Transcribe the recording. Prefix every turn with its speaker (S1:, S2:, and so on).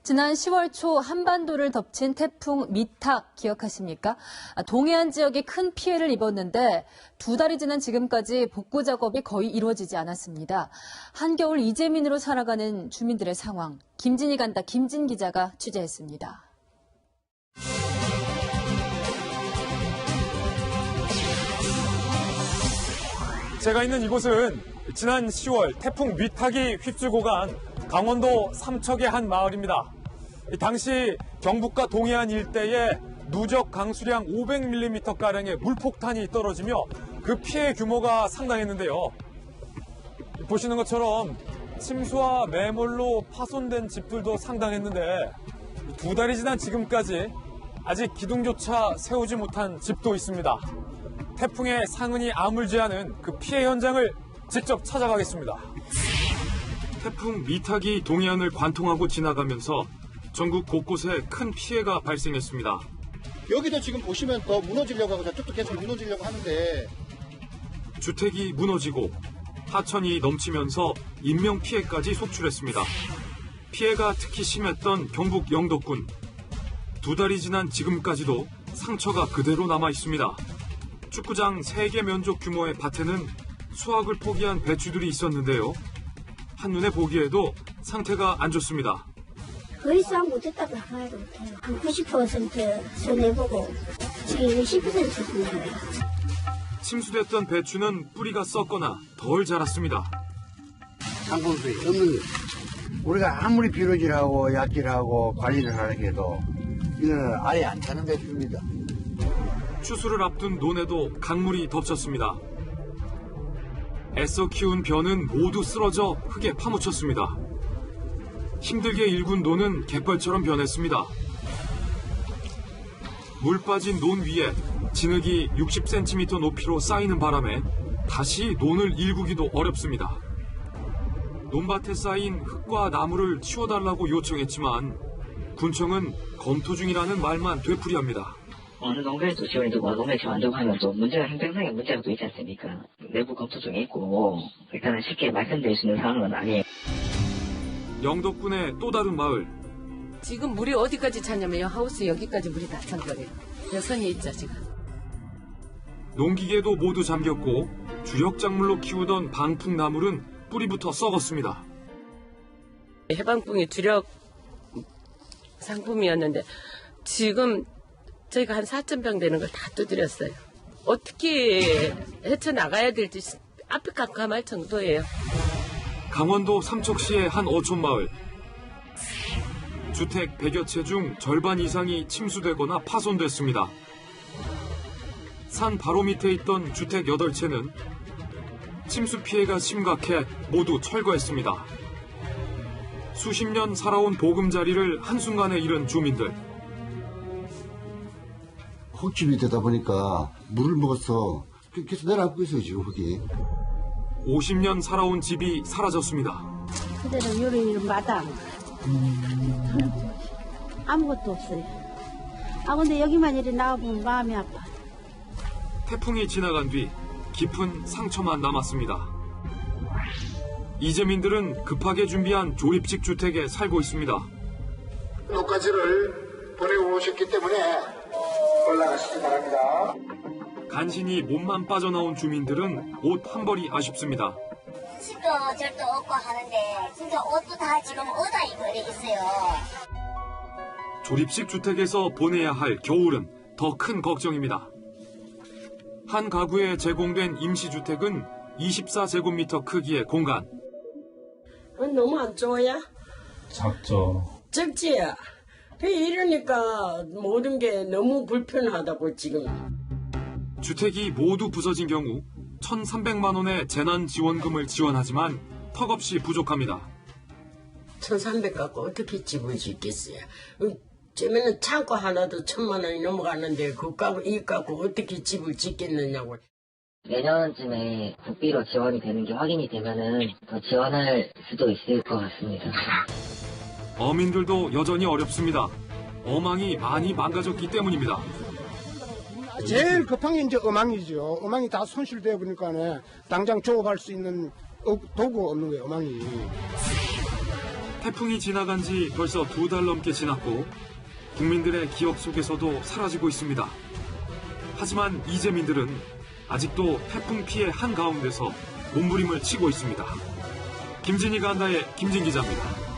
S1: 지난 10월 초 한반도를 덮친 태풍 미탁 기억하십니까? 동해안 지역이 큰 피해를 입었는데 2달이 지난 지금까지 복구 작업이 거의 이루어지지 않았습니다. 한겨울 이재민으로 살아가는 주민들의 상황, 김진이 간다 김진 기자가 취재했습니다.
S2: 제가 있는 이곳은 지난 10월 태풍 미탁이 휩쓸고 간 강원도 삼척의 한 마을입니다. 당시 경북과 동해안 일대에 누적 강수량 500mm가량의 물폭탄이 떨어지며 그 피해 규모가 상당했는데요. 보시는 것처럼 침수와 매몰로 파손된 집들도 상당했는데 2달이 지난 지금까지 아직 기둥조차 세우지 못한 집도 있습니다. 태풍의 상흔이 아물지 않은 그 피해 현장을 직접 찾아가겠습니다. 태풍 미탁이 동해안을 관통하고 지나가면서 전국 곳곳에 큰 피해가 발생했습니다.
S3: 여기도 지금 보시면 더 무너지려고 하고 저쪽도 계속 무너지려고 하는데
S2: 주택이 무너지고 하천이 넘치면서 인명피해까지 속출했습니다. 피해가 특히 심했던 경북 영덕군. 2달이 지난 지금까지도 상처가 그대로 남아있습니다. 축구장 3개 면적 규모의 밭에는 수확을 포기한 배추들이 있었는데요. 한눈에 보기에도 상태가 안 좋습니다.
S4: 거의 수확 못했다고 해도 못해요. 한 90% 손해보고 지금 20% 손해요.
S2: 침수됐던 배추는 뿌리가 썩거나 덜 자랐습니다.
S5: 상품수이 없는 거예요. 우리가 아무리 비료질하고 약질하고 관리를 하려고 해도 이거는 아예 안 타는 배추입니다.
S2: 추수를 앞둔 논에도 강물이 덮쳤습니다. 애써 키운 벼는 모두 쓰러져 흙에 파묻혔습니다. 힘들게 일군 논은 갯벌처럼 변했습니다. 물 빠진 논 위에 진흙이 60cm 높이로 쌓이는 바람에 다시 논을 일구기도 어렵습니다. 논밭에 쌓인 흙과 나무를 치워달라고 요청했지만 군청은 검토 중이라는 말만 되풀이합니다.
S6: 어느 농가에도 지원이 되고 농가에 지원 안 되고 하면 또 문제가 행정상의 문제가 또 있지 않습니까? 내부 검토 중에 있고 일단은 쉽게 말씀드릴 수 있는 상황은 아니에요.
S2: 영덕군의 또 다른 마을.
S7: 지금 물이 어디까지 차냐면 하우스 여기까지 물이 다 찬 거예요. 여선이 있죠 지금.
S2: 농기계도 모두 잠겼고 주력 작물로 키우던 방풍나물은 뿌리부터 썩었습니다.
S7: 해방풍이 주력 상품이었는데 지금 저희가 한 4,000병 되는 걸 다 두드렸어요. 어떻게 헤쳐나가야 될지 앞이 깜깜할 정도예요.
S2: 강원도 삼척시의 한 어촌마을. 주택 100여 채 중 절반 이상이 침수되거나 파손됐습니다. 산 바로 밑에 있던 주택 8채는 침수 피해가 심각해 모두 철거했습니다. 수십 년 살아온 보금자리를 한순간에 잃은 주민들.
S5: 흙집이 되다 보니까 물을 먹어서 계속 내려앉고 있어요, 지금 흙이.
S2: 50년 살아온 집이 사라졌습니다.
S4: 그대로 요런 마당 아무것도 없어요. 근데 여기만 이렇게 나와보면 마음이 아파.
S2: 태풍이 지나간 뒤 깊은 상처만 남았습니다. 이재민들은 급하게 준비한 조립식 주택에 살고 있습니다.
S3: 녹가지를 보내고 오셨기 때문에 올라가시기 바랍니다.
S2: 간신히 몸만 빠져나온 주민들은 옷 한 벌이 아쉽습니다.
S8: 집도 절도 없고 하는데 진짜 옷도 다 지금 얻어 입어 있어요.
S2: 조립식 주택에서 보내야 할 겨울은 더 큰 걱정입니다. 한 가구에 제공된 임시주택은 24제곱미터 크기의 공간.
S9: 너무 안 좋아요?
S10: 작죠.
S9: 적지? 이러니까 모든 게 너무 불편하다고 지금.
S2: 주택이 모두 부서진 경우 1,300만 원의 재난지원금을 지원하지만 턱없이 부족합니다.
S9: 1,300 갖고 어떻게 집을 짓겠어요? 쩌면은 창고 하나도 1,000만 원이 넘어가는데 그거 갖고 이거 갖고 어떻게 집을 짓겠느냐고.
S6: 내년쯤에 국비로 지원이 되는 게 확인이 되면은 더 지원할 수도 있을 것 같습니다.
S2: 어민들도 여전히 어렵습니다. 어망이 많이 망가졌기 때문입니다.
S11: 제일 급한 게 이제 어망이죠. 어망이 다 손실되어 보니까 당장 조업할 수 있는 도구가 없는 거예요, 어망이.
S2: 태풍이 지나간 지 벌써 2달 넘게 지났고 국민들의 기억 속에서도 사라지고 있습니다. 하지만 이재민들은 아직도 태풍 피해 한가운데서 몸부림을 치고 있습니다. 김진희 간다의 김진 기자입니다.